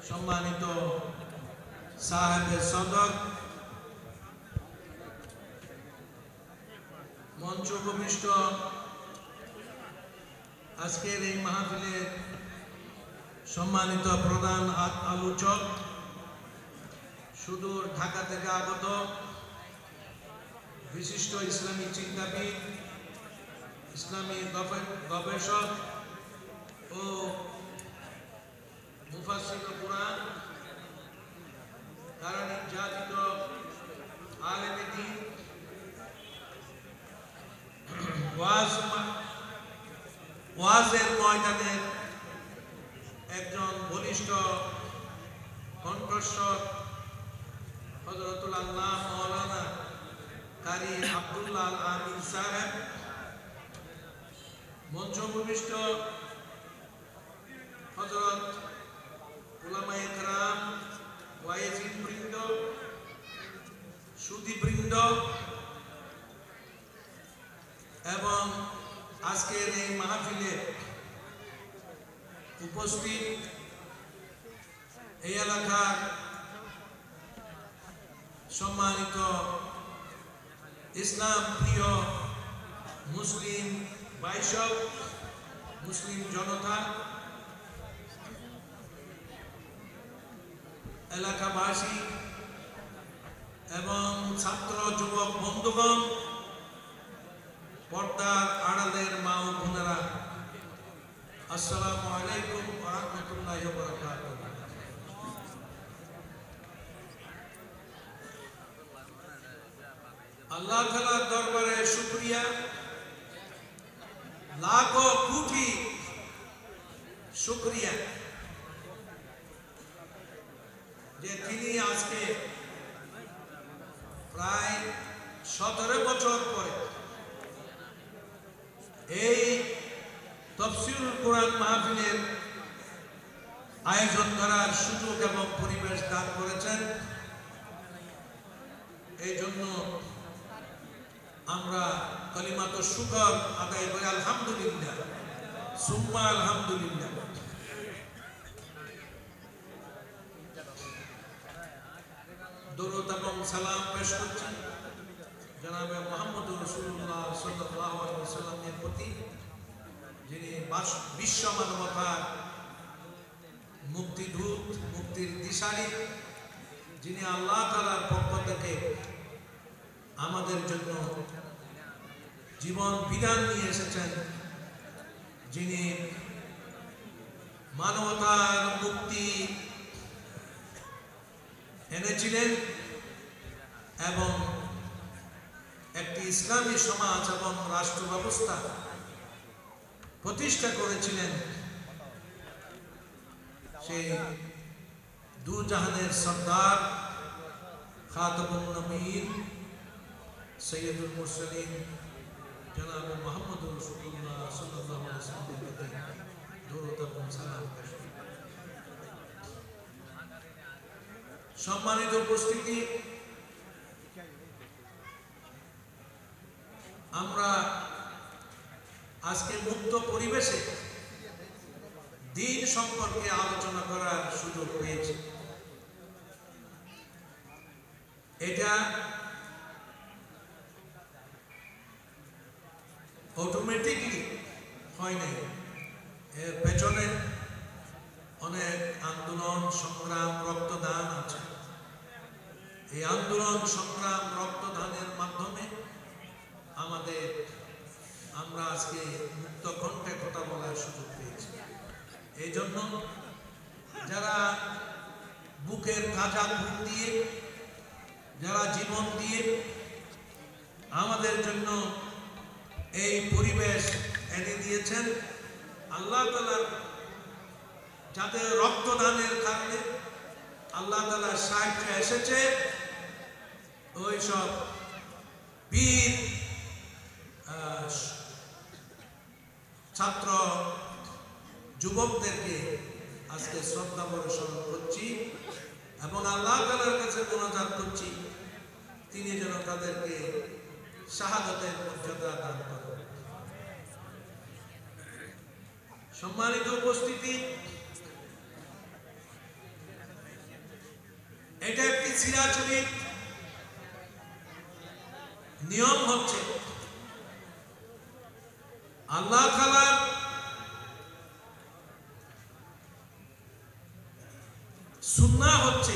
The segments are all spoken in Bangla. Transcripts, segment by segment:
সম্মানিত সাহেবে সদর, মঞ্চ উপবিষ্ট আজকের এই মাহফিলের সম্মানিত প্রধান আলোচক, সুদূর ঢাকা থেকে আগত বিশিষ্ট ইসলামী চিন্তাবিদ, ইসলামী গবেষক ও মুফাসসির কুরআন, কারণ জাতিত আলেমে দ্বীন, ওয়াজের ময়দানের একজন বলিষ্ঠ কণ্ঠস্বর হযরতুল আল্লাহ মাওলানা কারি আব্দুল্লাহ আল আমিন সাহেব, মঞ্চ উপবিষ্ট হযরত উলামায়ে কেরাম, ওয়াইজিন বৃন্দ, সুধীবৃন্দ এবং আজকের এই মাহফিলে উপস্থিত এই এলাকার সম্মানিত ইসলাম প্রিয় মুসলিম ভাইসব, মুসলিম জনতা, এলাকাবাসী এবং ছাত্র যুবক বন্ধুগণ, পর্দার আড়ালের মা ও বোনেরা, আসসালামু আলাইকুম ওয়া রাহমাতুল্লাহি ওয়া বারাকাতুহু। আল্লাহ তাআলার দরবারে শুকরিয়া, লাখো কোটি শুকরিয়া যে তিনি আজকে প্রায় 17 বছর পরে এই তাফসীরুল কুরআন মাহফিলের আয়োজন করার সুযোগ এবং পরিবেশ দান করেছেন। এই জন্য আমরা কালিমাত শুকর আদায় করি, আলহামদুলিল্লাহ, সুম্মা আলহামদুলিল্লাহ। দরুদ এবং সালাম পেশ করছি জনাবে মুহাম্মদুর রাসূলুল্লাহ সাল্লাল্লাহু আলাইহি ওয়াসাল্লামের প্রতি, যিনি বিশ্ব মানবতার মুক্তিদূত, মুক্তির দিশারি, যিনি আল্লাহ তাআলার পক্ষ থেকে আমাদের জন্য জীবন বিধান নিয়ে এসেছেন, যিনি মানবতার মুক্তি এনেছিলেন এবং একটি ইসলামী সমাজ এবং রাষ্ট্র ব্যবস্থা প্রতিষ্ঠা করেছিলেন। সেই দু জাহানের সর্দার, খাতামুন নবীয়্যিন, সৈয়দুল মুরসালিন জনাব মুহাম্মদুর রাসূলুল্লাহ সাল্লাল্লাহু আলাইহি ওয়াসাল্লামের প্রতি দরুদ এবং সালাম পেশ করি। সম্মানিত উপস্থিতি, আমরা আজকে মুক্ত পরিবেশে দ্বীন সম্পর্কে আলোচনা করার সুযোগ পেয়েছি। এটা অটোমেটিকলি হয় নাই, এর পেছনে অনেক আন্দোলন, সংগ্রাম, রক্তদান আছে। এই আন্দোলন, সংগ্রাম, রক্তদানের মাধ্যমে আমরা আজকে মুক্ত কণ্ঠে কথা বলার সুযোগ পেয়েছি। এই জন্য যারা বুকের কাঁচা খুন দিয়ে, যারা জীবন দিয়ে আমাদের জন্য এই পরিবেশ এনে দিয়েছেন, আল্লাহ তাআলার যাদের রক্তদানের কারণে আল্লাহ তাআলার সাহায্য এসেছে, ওই সব বীর ছাত্র যুবকদেরকে আজকে শ্রদ্ধা ভরে স্মরণ করছি এবং আল্লাহ তাআলার কাছে মোনাজাত করছি, তিনি যেন তাদেরকে শাহাদাতের মর্যাদা দান করেন। সম্মানিত উপস্থিতি, চিরাচরিত নিয়ম হচ্ছে আল্লাহ তাআলার সুন্নাহ হচ্ছে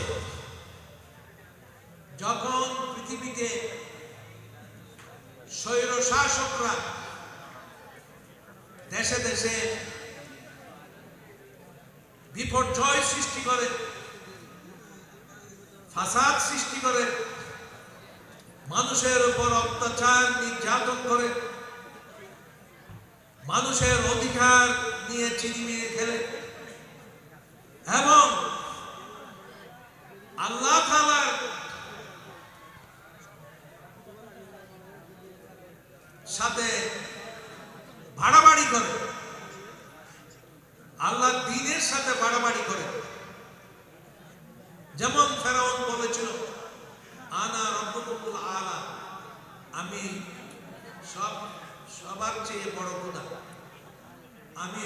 যখন পৃথিবীতে স্বৈর শাসকরা দেশে দেশে বিপর্যয় সৃষ্টি করে, ফাসাদ সৃষ্টি করে, মানুষের উপর অত্যাচার নির্যাতন করে, মানুষের অধিকার নিয়ে চিনিমিনি খেলে এবং আল্লাহ তাআলার সাথে বাড়াবাড়ি করে, আল্লাহর দ্বীনের সাথে বাড়াবাড়ি করে। যেমন ফেরাউন বলেছিল আনা রাব্বুকুল আলা, আমি সবার চেয়ে বড় খোদা, আমি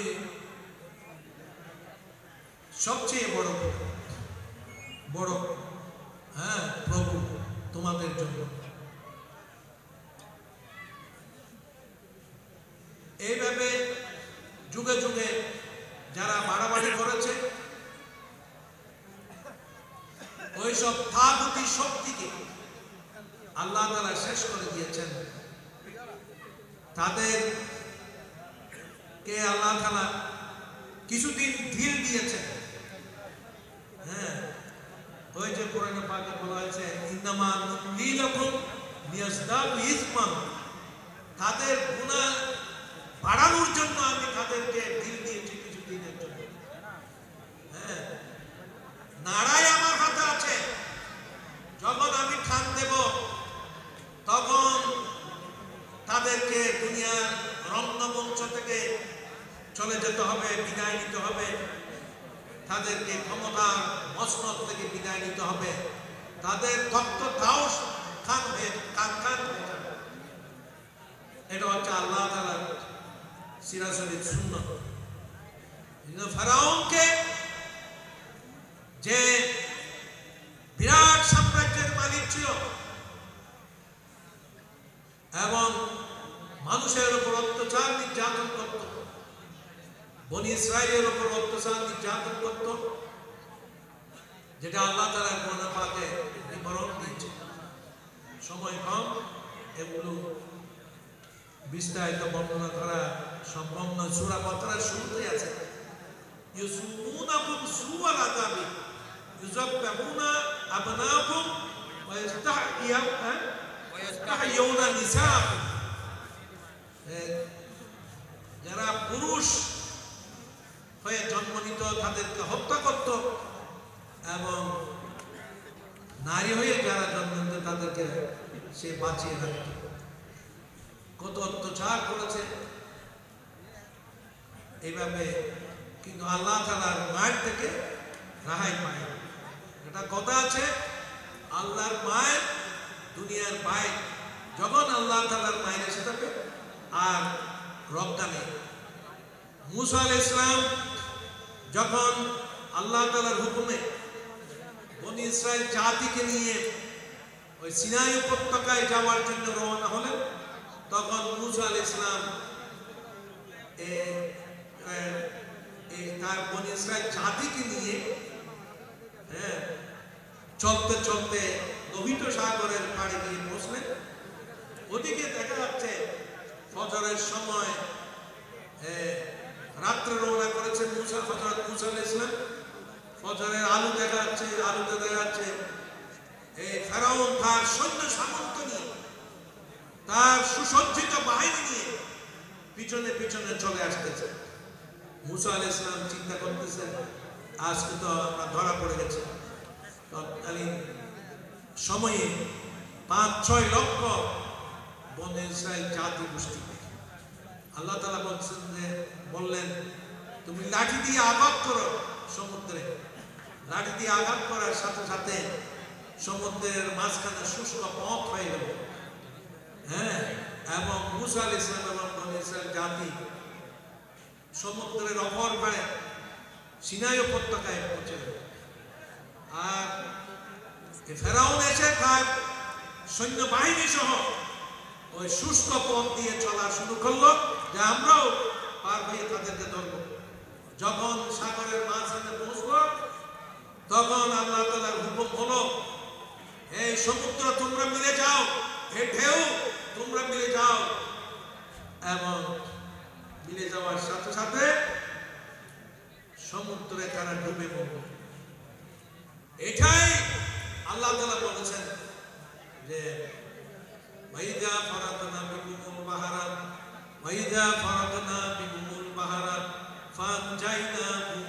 সবচেয়ে বড় বড় প্রভু তোমাদের জন্য। এইভাবে যুগে যুগে যারা বাড়াবাড়ি করেছে ওইসব তাগুতি শক্তিকে আল্লাহ তাআলা শেষ করে দিয়েছেন। তাদেরকে আল্লাহ তাআলা কিছুদিন ঢিল দিয়েছেন। ওই যে কোরআনে পাকে বলা হয়েছে ইন্নামা নুমলি লাকুম লিয়াজদাদু ইসমান, তাদের গুনাহ বাড়ানোর জন্য আমি তাদেরকে ঢিল দিয়েছি কিছুদিনের জন্য। নাড়াই আমার হাতে আছে, যখন আমি ঠান দেব তখন তাদেরকে দুনিয়ার রত্নবংশ থেকে চলে যেতে হবে, বিদায় নিতে হবে, তাদেরকে ক্ষমতার মসনদ থেকে বিদায় নিতে হবে, তাদের তত্ত্ব দাও খান হয়ে যাবে। এটা হচ্ছে আল্লাহ তাআলার চিরাচরিত সুন্নাত। ফেরাউনকে যে বিরাট সাম্রাজ্যের মালিক ছিল এবং মানুষের উপর অত্যাচার নির্যাতন করত, বনি ইসরাইলের উপর অত্যাচার নির্যাতন করত, যেটা আল্লাহ তাআলা কোরআন পাকে বিবরণ দিয়েছে। সময় কম, এগুলো বিস্তারিত বর্ণনা করা সম্ভব নয়। সূরা বাকারার শুরুতেই আছে ইউসুমুনাকুম সুআল আযাবি ইউযাব্বিহুনা আবনাকুম ওয়া ইস্তাহইয়ুনা নিসাআকুম। যারা পুরুষ হয়ে জন্ম নিত তাদেরকে হত্যা করত এবং নারী হয়ে যারা জন্ম নিত তাদেরকে সে বাঁচিয়ে রাখত। কত অত্যাচার করেছে এইভাবে, কিন্তু আল্লাহ তাআলার মায়ের থেকে রেহাই পায়। এটা কথা আছে আল্লাহর মায়ের দুনিয়ার মায়ের, যখন আল্লাহ তাআলার মায়ের এসে থাকে আর রক্ষা নেই। মূসা আলাইহিস সালাম যখন আল্লাহ তাআলার হুকুমে বনি ইসরাইল জাতিকে নিয়ে ওই সিনাই উপত্যকায় যাওয়ার জন্য রওনা হলেন, তখন মূসা আলাইহিস সালাম তার বনি ইসরাইল জাতিকে নিয়ে চলতে চলতে লোহিত সাগরের পাড়ে গিয়ে বসলেন। ওদিকে দেখা যাচ্ছে ফজরের সময় রাত্রে রওনা করেছে হযরত মূসা আলাইহিস সালাম। ফজরের আলো দেখা যাচ্ছে, আলোতে দেখা যাচ্ছে এই ফেরাউন তার সৈন্য সামন্ত নিয়ে, তার সুসজ্জিত বাহিনী নিয়ে পিছনে পিছনে চলে আসতেছে। মূসা আলাইহিস সালাম চিন্তা করতেছেন আজকে তো আমরা ধরা পড়ে গেছি। তৎকালীন সময়ে ৫-৬ লক্ষ বনি ইসরাইল জাতি গোষ্ঠী। আল্লাহ তাআলা বললেন তুমি লাঠি দিয়ে আঘাত করো সমুদ্রে। লাঠি দিয়ে আঘাত করার সাথে সাথে সমুদ্রের মাঝখানে শুষ্ক পথ হয়ে গেল। এবং মূসা আলাইহিস সালাম এবং বনি ইসরাইল জাতি সমুদ্রের অপর পারে সিনাই উপত্যকায় পৌঁছে গেল। আর ফেরাউন এসে তার সৈন্যবাহিনী সহ ওই শুষ্ক পথ দিয়ে চলা শুরু করলো, যে আমরাও পার হয়ে তাদেরকে ধরবো। যখন সাগরের মাঝখানে পৌঁছলো, তখন আল্লাহ তাআলার হুকুম হলো, এই সমুদ্র তোমরা মিলে যাও, হে ঢেউ তোমরা মিলে যাও। এবং মিলে যাওয়ার সাথে সাথে সমুদ্রে তারা ডুবে পড়ল। এটাই আল্লাহ তাআলা বলেছেন যে ওয়াইদা ফারাদনা বিকুমুল বাহারা ওয়াইদা ফারাদনা বিকুমুল বাহারা ফানজাইনাকুম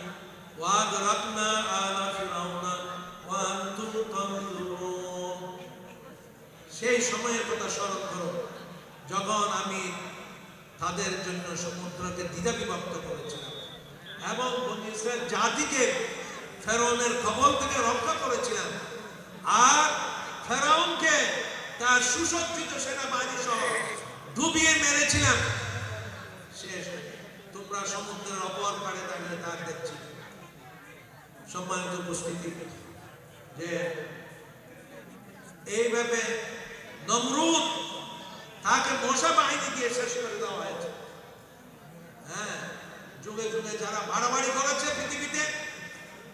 ওয়া আগরাকনা আলা ফিরাউনা ওয়া আনতুম তানজুরুন। সেই সময়ের কথা স্মরণ করো যখন আমি তাদের জন্য সমুদ্রকে দ্বিধা বিভক্ত করেছিলাম এবং বনী ইসরাইল জাতিকে ফেরাউনের কবল থেকে রক্ষা করেছিলাম, আর ফেরাউনকে তার সুসজ্জিত সেনাবাহিনী সহ ডুবিয়ে মেরেছিলাম। শেষ তোমরা সমুদ্রের অপর পাড়ে দাঁড়িয়ে তা দেখছি। সম্মানিত উপস্থিতি, যে এইভাবে নমরুদ তাকে মশা বাহিনী দিয়ে শেষ করে দেওয়া হয়েছে। হ্যাঁ, যুগে যুগে যারা বাড়াবাড়ি করেছে পৃথিবীতে,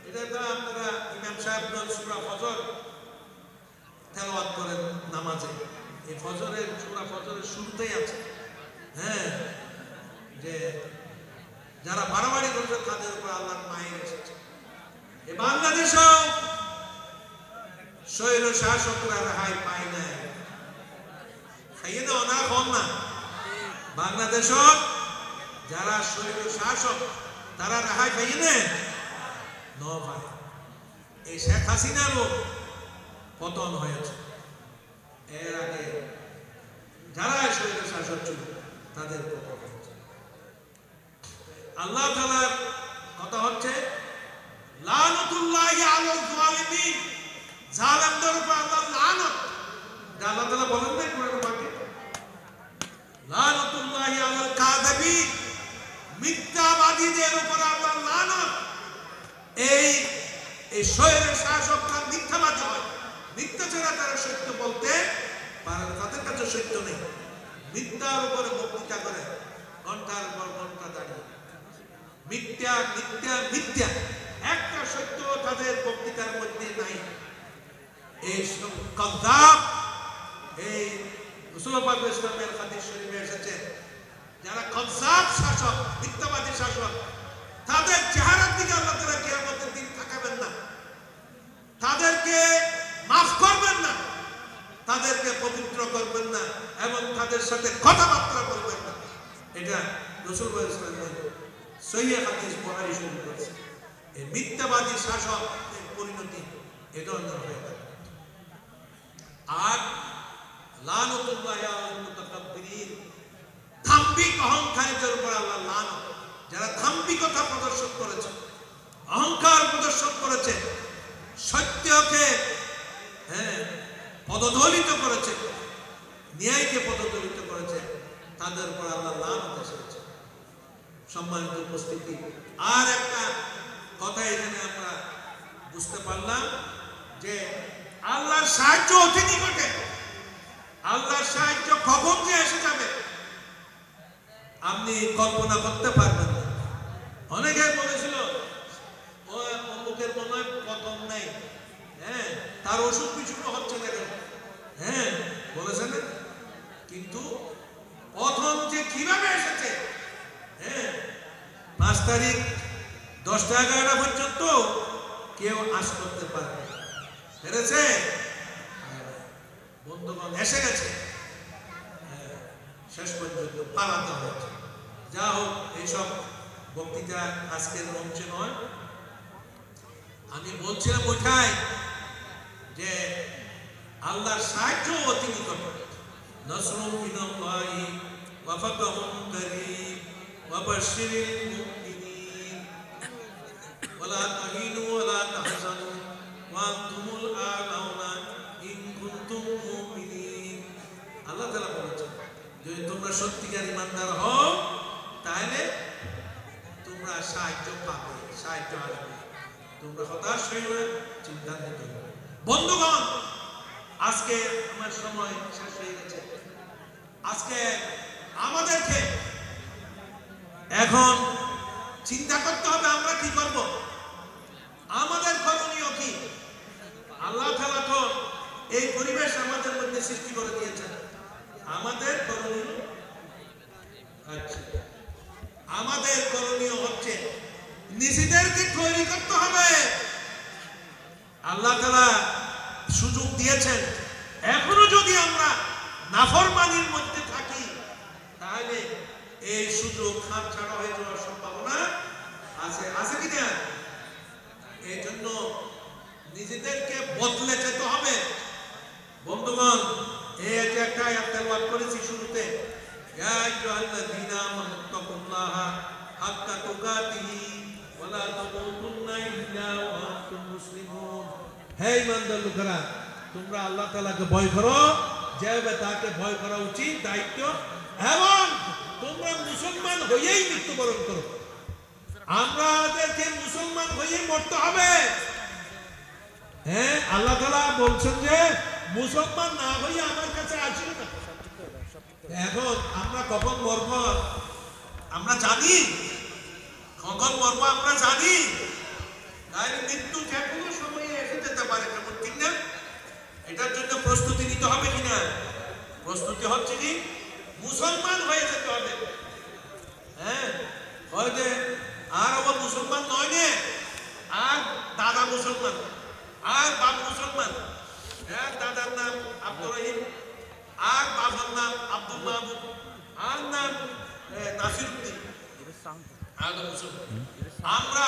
এটা তো আপনারা ইমাম সাহেব সূরা ফজর তেলাওয়াত করেন নামাজে, এই ফজরের সূরা ফজরের শুরুতেই আছে। হ্যাঁ, যে যারা বাড়াবাড়ি করেছে তাদের উপর আল্লাহর মায়ের এসেছে। এই বাংলাদেশেও স্বৈর শাসকরা রেহাই পায় নাই। খাইয়ে দাও না, কম না। বাংলাদেশ যারা স্বৈর শাসক তারা রেহাই পাইয়ে নেয় ন ভাই। এই শেখ হাসিনারও পতন হয়েছে। এর আগে যারা স্বৈর শাসক ছিল তাদের পতন হয়েছে। আল্লাহ তাআলার কথা হচ্ছে লানাতুল্লাহি আলাল যালিমিন, জালেমদের উপর আল্লাহর লানত। আল্লাহ তাআলা বলেন না কোরআনে পাকে, লানাতুল্লাহি আলাল কাযিবিন, মিথ্যাবাদীদের উপর আল্লাহর লানত। এই স্বৈর শাসকরা মিথ্যাবাদী হয়, মিথ্যা ছাড়া তারা সত্য বলতে পারে না, তাদের কাছে সত্য নেই। মিথ্যার উপরে বক্তৃতা করে ঘন্টার পর ঘন্টা দাঁড়িয়ে, মিথ্যা মিথ্যা মিথ্যা, একটা সত্য তাদের বক্তৃতার মধ্যে নাই। এই কাযযাব, এই রাসূলুল্লাহ পাক ইসলামের হাদিস শরীফে এসেছে, যারা কাযযাব শাসক, মিথ্যাবাদী শাসক, তাদের চেহারার দিকে আল্লাহ তাআলা কিয়ামতের দিন তাকাবেন না, তাদেরকে মাফ করবেন না, তাদেরকে পবিত্র করবেন না এবং তাদের সাথে কথাবার্তা বলবেন না। এটা রাসূলুল্লাহ সাল্লাল্লাহু আলাইহি ওয়াসাল্লাম সহিহ হাদিস বুখারী শরীফে আছে। এই মিথ্যাবাদী শাসকের পরিণতি এ ধরনের হয়ে থাকে। আর লানাতুল্লাহি আলাল মুতাকাব্বিরিন, দাম্ভিক অহংকারীদের উপর আল্লাহ লানত। যারা দাম্ভিকতা প্রদর্শন করেছে, অহংকার প্রদর্শন করেছে, সত্যকে পদদলিত করেছে, ন্যায়কে পদদলিত করেছে, তাদের উপর আল্লাহ লানত এসেছে। সম্মানিত উপস্থিতি, আর একটা কথা এখানে আমরা বুঝতে পারলাম যে আল্লাহর সাহায্য অতি নিকটে। আল্লাহর সাহায্য কখন যে এসে যাবে আপনি কল্পনা করতে পারবেন না। অনেকে বলেছিল অমুকের মনে হয় পতন নেই, হ্যাঁ, তার ওষুধ পিছু হচ্ছে না কেন, হ্যাঁ বলেছেন, কিন্তু প্রথম যে কিভাবে এসেছে, হ্যাঁ 5 তারিখ 10টা 11টা পর্যন্ত কেউ আশ করতে পারবে পেরেছে। বন্ধুগণ এসে গেছে, শেষ পর্যন্ত পালাতে হয়েছে। যা হোক, এইসব বক্তৃতা আজকের মঞ্চে নয়। আমি বলছিলাম ওইটাই যে আল্লাহর সাহায্য অতি নিকট। নসরুম মিনাল্লাহি ওয়া ফাতহুন কারীম ওয়া বাশশিরিল মুমিনিন ওয়ালা তাহিনু ওয়ালা তাহজানু ওয়া আনতুমুল আ'লাউনা ইন কুনতুম মুমিনিন। আল্লাহ তাআলা বলেছেন, যদি তোমরা সত্যিকার ঈমানদার হও তাহলে তোমরা সাহায্য পাবে, সাহায্য আসবে। তোমরা হতাশ হইও না, চিন্তা করো না। বন্ধুগণ, আজকে আমার সময় শেষ হয়ে গেছে। আজকে আমাদেরকে এখন চিন্তা করতে হবে আমরা কি করব, আমাদের করণীয় কি। আল্লাহ তাআলা তো এই পরিবেশ আমাদের মধ্যে সৃষ্টি করে দিয়েছেন। আমাদের করণীয় আমাদের করণীয় হচ্ছে নিজেদেরকে তৈরি করতে হবে। আল্লাহ তাআলা সুযোগ দিয়েছেন, এখনো যদি আমরা নাফরমানির মধ্যে থাকি তাহলে এই সুযোগ হাতছাড়া হয়ে যাওয়ার সম্ভাবনা আছে, আছে কিনা? এই জন্য নিজেদেরকে বদলে যেতে হবে। বন্ধুগণ, এই যে একটা আয়াত তেলাওয়াত করেছি শুরুতে, ইয়া আইয়ুহাল্লাযীনা আমানু তাকুল্লাহা হাক্কা তুকাতিহি ওয়া লা তামুতুন্না ইল্লা ওয়া আনতুম মুসলিমুন। হে ঈমানদার লোকেরা, তোমরা আল্লাহ তাআলাকে ভয় করো যেভাবে তাকে ভয় করা উচিত, দায়িত্ব, এবং তোমরা মুসলমান হয়েই মৃত্যুবরণ করো। আমাদেরকে মুসলমান হয়েই মরতে হবে। হ্যাঁ, আল্লাহ তাআলা বলছেন যে মুসলমান না হয়ে আমার কাছে আসিও না। এখন আমরা কখন মরব আমরা জানি, কখন মরব আমরা জানি। তাই মৃত্যু যে কোনো সময়ে এসে যেতে পারে, কেমন ঠিক না? এটার জন্য প্রস্তুতি নিতে হবে কিনা? প্রস্তুতি হচ্ছে কি মুসলমান হয়ে যেতে হবে। হ্যাঁ, হয়তো আর আবার মুসলমান নয় নে, আর দাদা মুসলমান, আর বাপ মুসলমান। হ্যাঁ, দাদার নাম আব্দুর রহিম, আর বাবার নাম আব্দুল মাহমুদ, আর নাম নাসিরউদ্দিন, আর মুসলমান। আমরা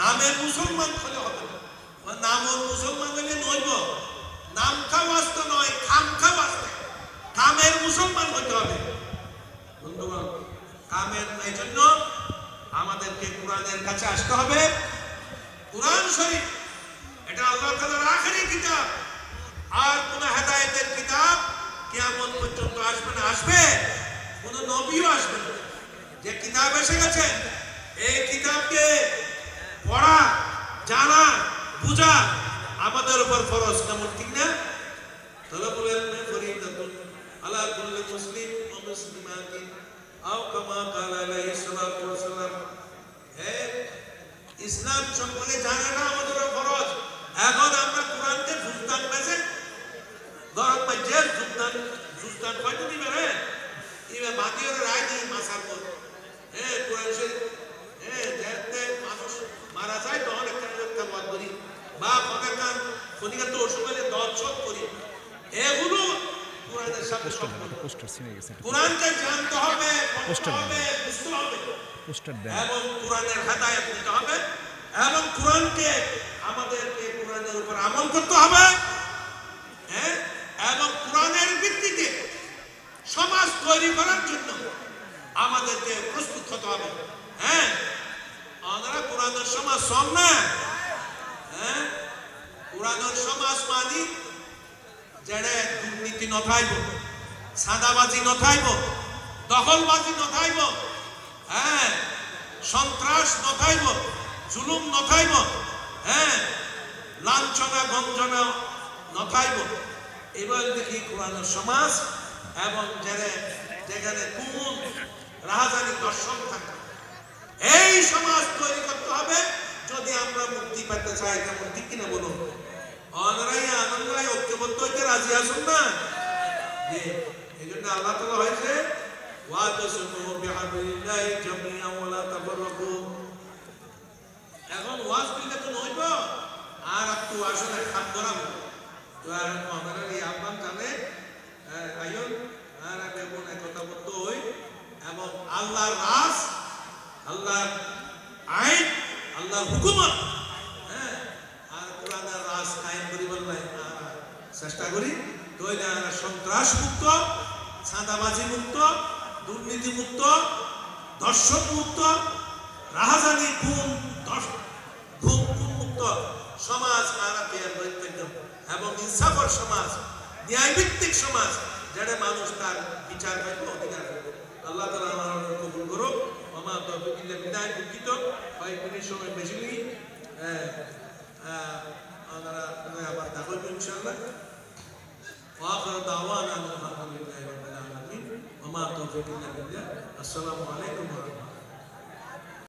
নামের মুসলমান হলে হবে না, নামের মুসলমান হলে নইব, নাম খাওয়াস্ত নয়, খাম খাওয়াস্তে কামের মুসলমান হতে হবে। বন্ধুগণ, কামের, এই জন্য আমাদেরকে কোরআনের কাছে আসতে হবে। কোরআন শরীফ এটা আল্লাহ তাআলার আখেরি কিতাব, আর কোন হেদায়েতের কিতাব কিয়ামত পর্যন্ত আসবে না। আসবে কোন নবীও আসবে না। যে কিতাব এসে গেছে, এই কিতাবকে পড়া, জানা, বুঝা আমাদের উপর ফরজ, কেমন ঠিক না? তলাবুল ইলমি ফরিদাতুন আলা কুল্লি মুসলিম ওয়া মুসলিমাতিন আও কামা ক্বালা আলাইহিস সালাতু ওয়াস সালাম। ইসলাম সম্পর্কে জানাটা আমাদের উপর ফরজ। এখন আমরা কোরআনকে জুস্তান বেজে গরম মাঝে জুস্তান কয়টা দিবে রে? ইবে বাদিওর রায় দি মাসার পর কোরআন শরীফ দেখতে মানুষ মারা যায় তখন একটা তেলাওয়াত করি, বা পতাকান ফনিকা তো ওসময় দর্শক করি। এগুলো কোরআনের সাথে সম্পর্ক। কোরআনকে জানতে হবে, পড়তে হবে, বুঝতে হবে, এবং কোরআনের হেদায়েত নিতে হবে, এবং কোরআনকে আমাদেরকে কোরআনের উপর আমল করতে হবে। হ্যাঁ, এবং কোরআনের ভিত্তিতে সমাজ তৈরি করার জন্য আমাদেরকে প্রস্তুত হতে হবে। হ্যাঁ, আমরা কোরআনের সমাজ সব না। হ্যাঁ, কোরআনের সমাজ মানি যেড়ে দুর্নীতি নথাইব, সাদাবাজি নথাইব, দখলবাজি নথাইব, হ্যাঁ, সন্ত্রাস নথাইব, জুলুম নথাইব, হ্যাঁ, লাঞ্ছনা গঞ্জনা নথাইব। এবার দেখি কোরআনের সমাজ, এবং যেখানে কোন রাহাজানি দর্শন থাকে, এই সমাজ তৈরি করতে হবে যদি আমরা মুক্তি পেতে চাই। কেমন ঠিক কিনা বলুন? আনন্দাই ঐক্যবদ্ধ হইতে রাজি আসুন না। এই জন্য আল্লাহ তাআলা হয়েছে ওয়াতাসিমু বিহাবিলিল্লাহি জামিআন ওয়া লা তাফাররাকু। এখন ওয়াজ দিলে তো নইব, আর একটু আসলে খাপ করাবো তো, আর আমাদের এই আহ্বান জানে আইন আর এখন একতাবদ্ধ হই, এবং আল্লাহর রাজ, আল্লাহর আইন, আল্লাহর হুকুমত, হ্যাঁ, আর কোরআনের রাজ কায়েম করিবার চেষ্টা করি। তো সন্ত্রাস মুক্ত, চাঁদাবাজি মুক্ত, দুর্নীতি মুক্ত, দর্শন মুক্ত, রাহাজানি খুন মুক্ত সমাজ এবং ইনসাফের সমাজ, ন্যায়ভিত্তিক সমাজ, যেটা মানুষ তার বিচার পাইবে, অধিকার পাইবে। আল্লাহ তাআলা আমাদের কবুল করুক। ওমা তৌফিক ইল্লা বিল্লাহ। দুঃখিত হয়, সময় বেশি নেই। আমরা আবার দেখো তৌফিক ইল্লা বিল্লাহ। আসসালামু আলাইকুম ওয়া রাহমাতুল্লাহ।